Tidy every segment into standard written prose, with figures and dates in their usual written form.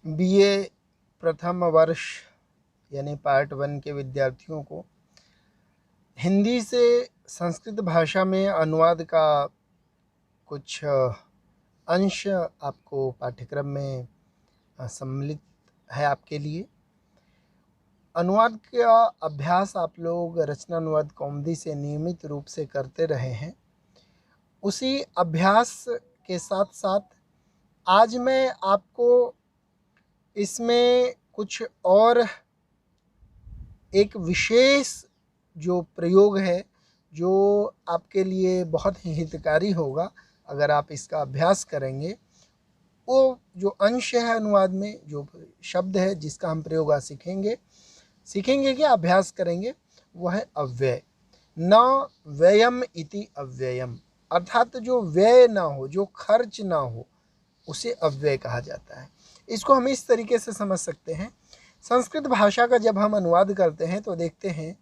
BA प्रथम वर्ष यानी पार्ट 1 के विद्यार्थियों को हिंदी से संस्कृत भाषा में अनुवाद का कुछ अंश आपको पाठ्यक्रम में सम्मिलित है आपके लिए। अनुवाद का अभ्यास आप लोग रचना अनुवाद कौमुदी से नियमित रूप से करते रहे हैं। उसी अभ्यास के साथ साथ आज मैं आपको इसमें कुछ और एक विशेष जो प्रयोग है जो आपके लिए बहुत ही हितकारी होगा अगर आप इसका अभ्यास करेंगे। वो जो अंश है अनुवाद में, जो शब्द है जिसका हम प्रयोग आज सीखेंगे क्या अभ्यास करेंगे, वह है अव्यय। न व्ययम इति अव्ययम, अर्थात जो व्यय ना हो, जो खर्च ना हो, उसे अव्यय कहा जाता है। इसको हम इस तरीके से समझ सकते हैं। संस्कृत भाषा का जब हम अनुवाद करते हैं तो देखते हैं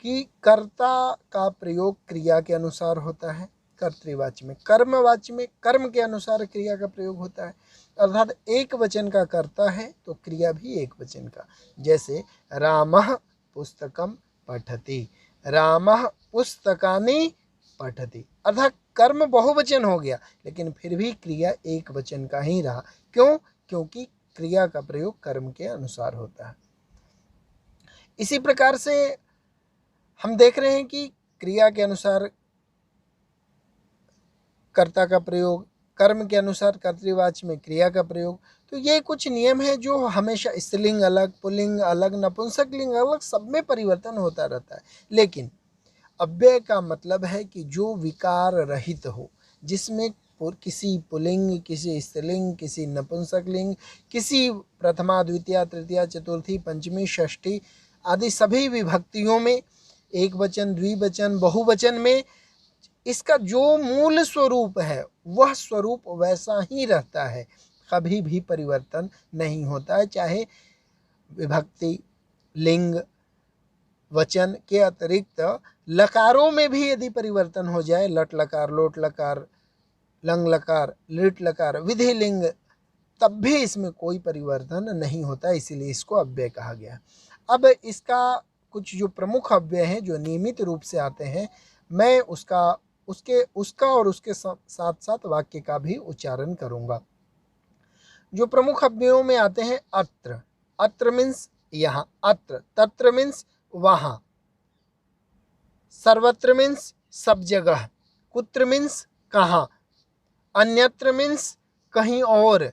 कि कर्ता का प्रयोग क्रिया के अनुसार होता है, कर्तृवाच्य में। कर्मवाच्य में कर्म के अनुसार क्रिया का प्रयोग होता है, अर्थात एक वचन का कर्ता है तो क्रिया भी एक वचन का। जैसे रामः पुस्तकम पठति, रामः पुस्तकानि पठति, अर्थात कर्म बहुवचन हो गया लेकिन फिर भी क्रिया एक वचन का ही रहा। क्यों? क्योंकि क्रिया का प्रयोग कर्म के अनुसार होता है। इसी प्रकार से हम देख रहे हैं कि क्रिया के अनुसार कर्ता का प्रयोग, कर्म के अनुसार कर्तृवाच्य में क्रिया का प्रयोग। तो ये कुछ नियम है जो हमेशा स्त्रीलिंग अलग, पुल्लिंग अलग, नपुंसकलिंग अलग, सब में परिवर्तन होता रहता है। लेकिन अव्यय का मतलब है कि जो विकार रहित हो, जिसमें किसी पुल्लिंग, किसी स्त्रीलिंग, किसी नपुंसकलिंग, किसी प्रथमा द्वितीया तृतीया चतुर्थी पंचमी षष्ठी आदि सभी विभक्तियों में, एक वचन द्विवचन बहुवचन में, इसका जो मूल स्वरूप है वह स्वरूप वैसा ही रहता है, कभी भी परिवर्तन नहीं होता है। चाहे विभक्ति, लिंग, वचन के अतिरिक्त लकारों में भी यदि परिवर्तन हो जाए, लट लकार, लोट लकार, लंग लकार, लिट लकार, विधि लिंग, तब भी इसमें कोई परिवर्तन नहीं होता, इसीलिए इसको अव्यय कहा गया। अब इसका कुछ जो प्रमुख अव्यय हैं जो नियमित रूप से आते हैं, मैं उसका और उसके साथ साथ वाक्य का भी उच्चारण करूंगा। जो प्रमुख अव्ययों में आते हैं अत्र, अत्र मीन्स यहाँ, अत्र, तत्र मीन्स वहाँ, सर्वत्र मीन्स सब जगह, कुत्र मीन्स कहाँ, अन्यत्र मीन्स कहीं और,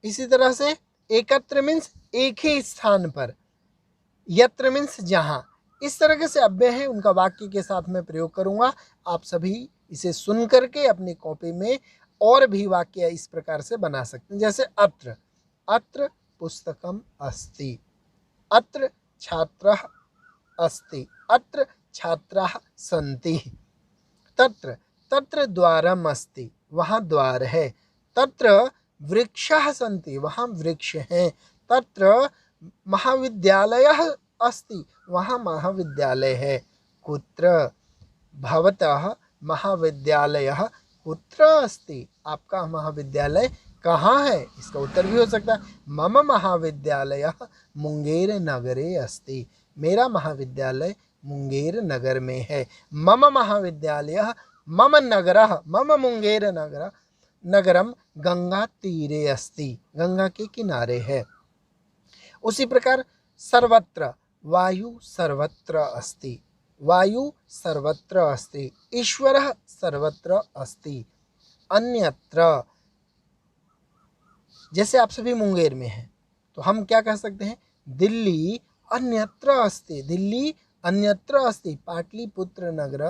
इसी तरह से एकत्र मीन्स एक ही स्थान पर, यत्र मीन्स जहाँ। इस तरह से अव्यय है, उनका वाक्य के साथ मैं प्रयोग करूंगा। आप सभी इसे सुन करके अपनी कॉपी में और भी वाक्य इस प्रकार से बना सकते हैं। जैसे अत्र, अत्र पुस्तकम अस्ति, अत्र छात्रः अस्ति, अत्र छात्राः सन्ति, तत्र, तत्र द्वारम अस्ति, वहाँ द्वार है, तत्र वृक्षाः सन्ति, वहाँ वृक्ष हैं, तत्र महाविद्यालयः अस्ति, वहाँ महाविद्यालय है, कुत्र भवतः महाविद्यालयः कुत्र अस्ति, आपका महाविद्यालय कहाँ है, इसका उत्तर भी हो सकता है मम महाविद्यालयः मुंगेर नगरे अस्ति, मेरा महाविद्यालय मुंगेर नगर में है। मम महाविद्यालयः मम नगरः, मम मुंगेर नगरम गंगा तीरे अस्ति, गंगा के किनारे है। उसी प्रकार सर्वत्र, वायु सर्वत्र अस्ति, वायु सर्वत्र अस्ति, ईश्वरः सर्वत्र अस्ति, अन्यत्र। जैसे आप सभी मुंगेर में हैं तो हम क्या कह सकते हैं, दिल्ली अन्यत्र अस्ति, दिल्ली अन्यत्र अस्ति, पाटलिपुत्र नगर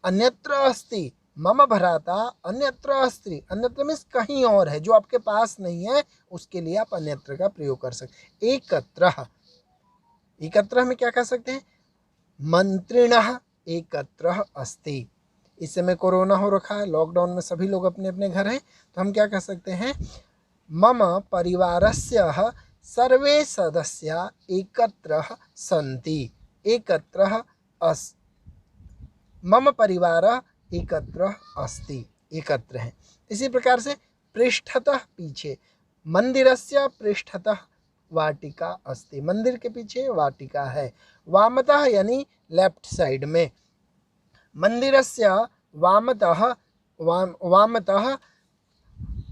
अन्यत्र अस्ति, मम भ्राता अन्यत्र अस्ति, अन्यत्र मीन्स कहीं और है, जो आपके पास नहीं है उसके लिए आप अन्यत्र का प्रयोग कर सकते हैं। एकत्र, एकत्र में क्या कह सकते हैं, मंत्रिणः एकत्र अस्ति। इस समय कोरोना हो रखा है, लॉकडाउन में सभी लोग अपने अपने घर हैं, तो हम क्या कह सकते हैं, मम परिवारस्य सर्वे सदस्या एकत्र सन्ति, एकत्र मम परिवार एकत्र अस्ति, एकत्र है। इसी प्रकार से पृष्ठतः, पीछे, मंदिरस्य पृष्ठतः वाटिका अस्ति, मंदिर के पीछे वाटिका है। वामतः यानी लेफ्ट साइड में, मंदिरस्य वामतः वामतः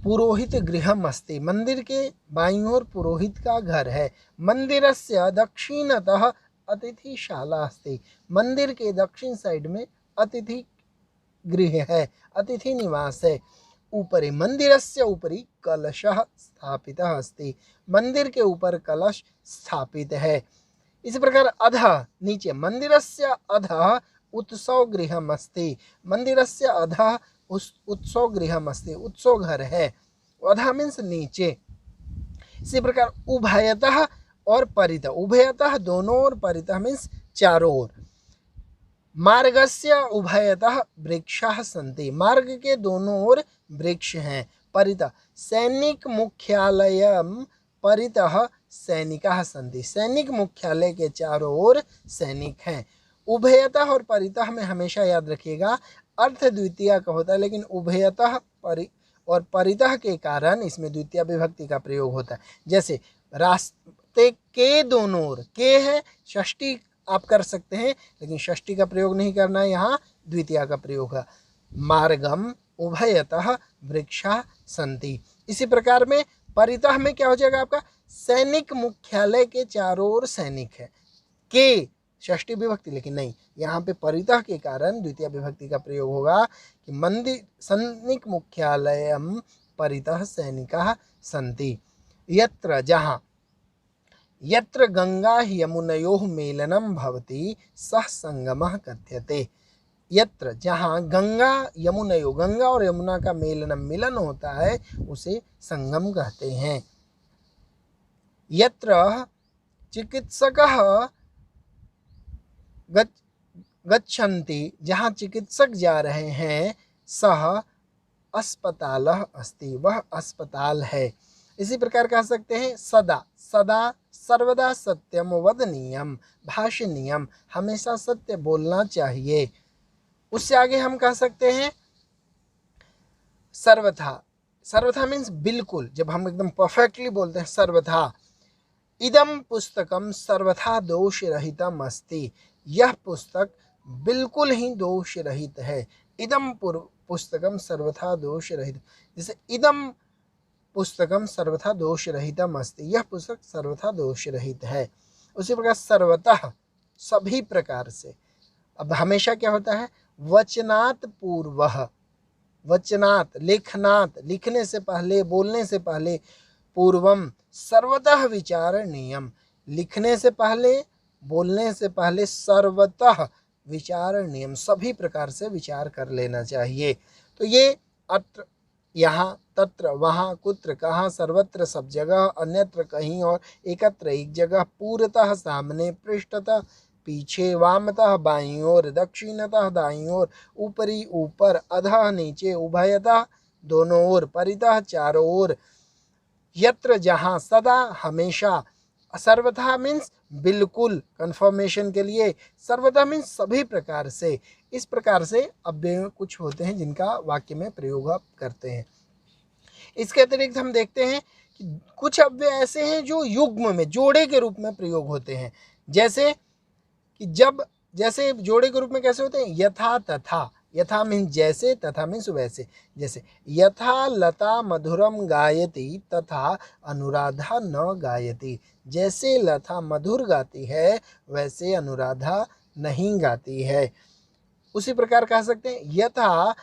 पुरोहित गृहम अस्ति, मंदिर के बाईं ओर पुरोहित का घर है। मंदिरस्य दक्षिणतः अतिथिशाला अस्ति, मंदिर के दक्षिण साइड में अतिथि गृह है, अतिथि निवास है। ऊपरी मंदिरस्य ऊपरी कलशः स्थापितः अस्ति, मंदिर के ऊपर कलश स्थापित है। इसी प्रकार अधः नीचे, मंदिरस्य अधः उत्सव गृहम अस्ति, मंदिरस्य अधः उत्सव गृहम अस्ति, उत्सव घर है। अधः मीन्स नीचे। इसी प्रकार उभयतः और परितः, उभयतः दोनों ओर, परितः मीन्स चारों ओर। मार्गस्य उभयतः वृक्षाः सन्ति, मार्ग के दोनों ओर वृक्ष हैं। परितः सैनिक मुख्यालयम परितः सैनिकाः सन्ति, सैनिक मुख्यालय के चारों ओर सैनिक हैं। उभयतः और परितः में हमेशा याद रखिएगा अर्थ द्वितीय का होता है, लेकिन उभयतः और परितः के कारण इसमें द्वितीय विभक्ति का प्रयोग होता है। जैसे रास्ते के दोनों ओर, के है, षष्ठी आप कर सकते हैं, लेकिन षष्ठी का प्रयोग नहीं करना है, यहाँ द्वितीय का प्रयोग है। मार्गम उभयतः वृक्षा सन्ति। इसी प्रकार में परितः में क्या हो जाएगा आपका, सैनिक मुख्यालय के चारों ओर सैनिक है। के षष्ठी विभक्ति, लेकिन नहीं, यहाँ पे परितः के कारण द्वितीय विभक्ति का प्रयोग होगा कि मंदिर सैनिक मुख्यालयम परितः सैनिकाः सन्ति। यत्र जहाँ, यत्र गंगा यमुनयोः मेलनम भवति सः संगमः कथ्यते। यत्र जहाँ गंगा यमुनयोः, गंगा और यमुना का मेलनम मिलन होता है उसे संगम कहते हैं। यत्र चिकित्सकः गच्छन्ति, जहाँ चिकित्सक जा रहे हैं, सः अस्पतालः अस्ति, वह अस्पताल है। इसी प्रकार कह सकते हैं सदा, सदा सर्वदा सत्यम वदनीयम, भाषणीयम, हमेशा सत्य बोलना चाहिए। उससे आगे हम कह सकते हैं सर्वथा, सर्वथा मीन्स बिल्कुल, जब हम एकदम परफेक्टली बोलते हैं सर्वथा। इदम पुस्तकम सर्वथा दोष रहितम अस्ति, यह पुस्तक बिल्कुल ही दोष रहित है। इदम पुस्तकम सर्वथा दोष रहित, जैसे इदम पुस्तकम सर्वथा दोष रहितम अस्ति, यह पुस्तक सर्वथा दोष रहित है। उसी प्रकार सर्वतः, सभी प्रकार से। अब हमेशा क्या होता है, वचनात् पूर्वः, वचनात् लेखनात्, लिखने से पहले, बोलने से पहले, पूर्वम सर्वतः विचारणीयम, लिखने से पहले, बोलने से पहले, सर्वतः विचारणीयम, सभी प्रकार से विचार कर लेना चाहिए। तो ये अत्र, यहाँ, तत्र, वहाँ, कुत्र, कहाँ, सर्वत्र, सब जगह, अन्यत्र, कहीं और, एकत्र, एक जगह, पूर्वतः सामने, पृष्ठतः पीछे, वामतः बाईं ओर, दक्षिणतः दाईं ओर, ऊपरी ऊपर, अधः नीचे, उभयतः दोनों ओर, परितः चारों ओर, यत्र जहाँ, सदा हमेशा, सर्वथा मीन्स बिल्कुल, कंफर्मेशन के लिए, सर्वथा मीन्स सभी प्रकार से। इस प्रकार से अव्यय कुछ होते हैं जिनका वाक्य में प्रयोग आप करते हैं। इसके अतिरिक्त हम देखते हैं कि कुछ अव्यय ऐसे हैं जो युग्म में, जोड़े के रूप में प्रयोग होते हैं। जैसे कि जब, जैसे जोड़े के रूप में कैसे होते हैं, यथा तथा, यथा मीन्स जैसे, तथा मीन्स वैसे। जैसे यथा लता मधुरम गायति तथा अनुराधा न गायति, जैसे लता मधुर गाती है वैसे अनुराधा नहीं गाती है। उसी प्रकार कह सकते हैं यथा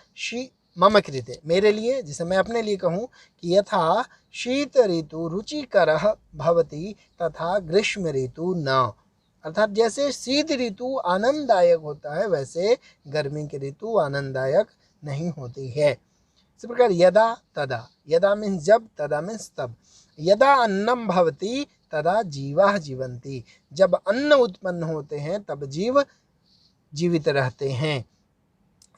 मम कृते, मेरे लिए, जैसे मैं अपने लिए कहूँ कि यथा शीत ऋतु रुचिकरः भवति तथा ग्रीष्म ऋतु न, अर्थात जैसे शीत ऋतु आनंददायक होता है वैसे गर्मी की ऋतु आनंददायक नहीं होती है। इसी प्रकार यदा तदा, यदा मीन्स जब, तदा मीन्स तब। यदा अन्नम भवति तदा जीवाः जीवन्ति, जब अन्न उत्पन्न होते हैं तब जीव जीवित रहते हैं।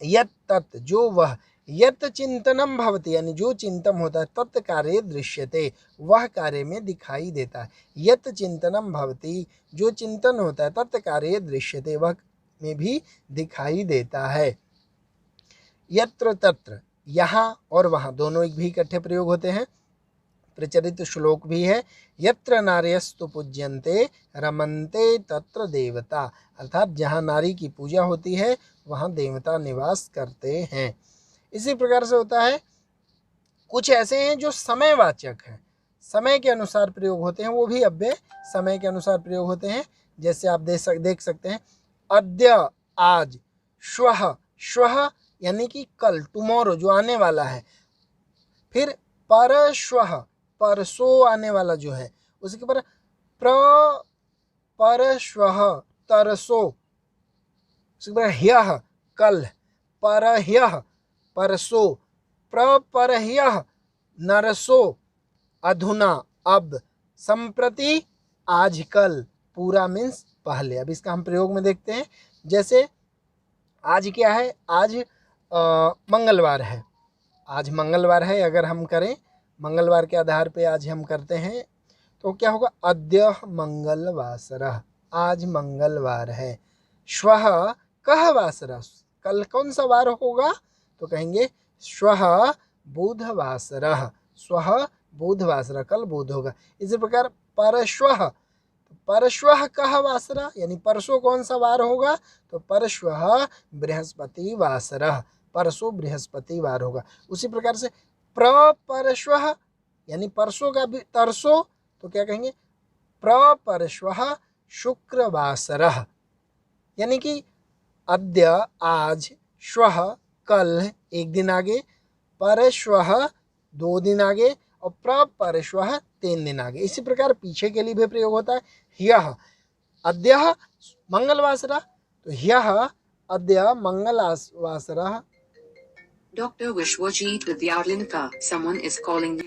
यत् तत्, जो वह, यत् चिंतनम भवति, यानी जो चिंतन होता है, तत् कार्ये दृश्यते, वह कार्य में दिखाई देता है। यत् चिंतनम भवति, जो चिंतन होता है, तत् कार्ये दृश्यते, वह में भी दिखाई देता है। यत्र तत्र, यहाँ और वहाँ दोनों एक भी इकट्ठे प्रयोग होते हैं। प्रचलित श्लोक भी है, यत्र नार्यस्तु पूज्यन्ते रमन्ते तत्र देवता, अर्थात जहाँ नारी की पूजा होती है वहाँ देवता निवास करते हैं। इसी प्रकार से होता है, कुछ ऐसे हैं जो समयवाचक हैं, समय के अनुसार प्रयोग होते हैं, वो भी अव्यय समय के अनुसार प्रयोग होते हैं। जैसे आप देख सकते हैं, अद्य आज, श्वः श्वः यानी कि कल, टुमारो जो आने वाला है, फिर परश्वः परसों आने वाला जो है, उसके पर परश्वः तरसो, उसके बाद ह्यः कल, परह्यः परसो, प्रपरह्यः नरसो, अधुना अब, संप्रति आजकल, पूरा मीन्स पहले। अब इसका हम प्रयोग में देखते हैं। जैसे आज क्या है, आज मंगलवार है, आज मंगलवार है, अगर हम करें मंगलवार के आधार पे आज हम करते हैं तो क्या होगा, अद्य मंगलवासरः, आज मंगलवार है। श्वः कः वासरः, कल कौन सा वार होगा, तो कहेंगे श्वः बुधवासरः, श्वः बुधवासरः, कल बुध होगा। इसी प्रकार परश्वः, परश्वः कः वासरः यानी परसों कौन सा वार होगा, तो परश्वः बृहस्पतिवासरः, परसों बृहस्पतिवार होगा। उसी प्रकार से प्रपरश्वः यानी परसों का भी तरसों, तो क्या कहेंगे, प्रपरश्वः शुक्रवासरः, यानी कि अद्य आज, श्वः कल एक दिन आगे, परश्वः 2 दिन आगे और प्रपरश्वः 3 दिन आगे। इसी प्रकार पीछे के लिए भी प्रयोग होता है। ह्यः अद्यः मंगलवासरः, तो ह्यः अद्य मंगलवासरः। Dr. Vishwajit Vidyarlinka, someone is calling you.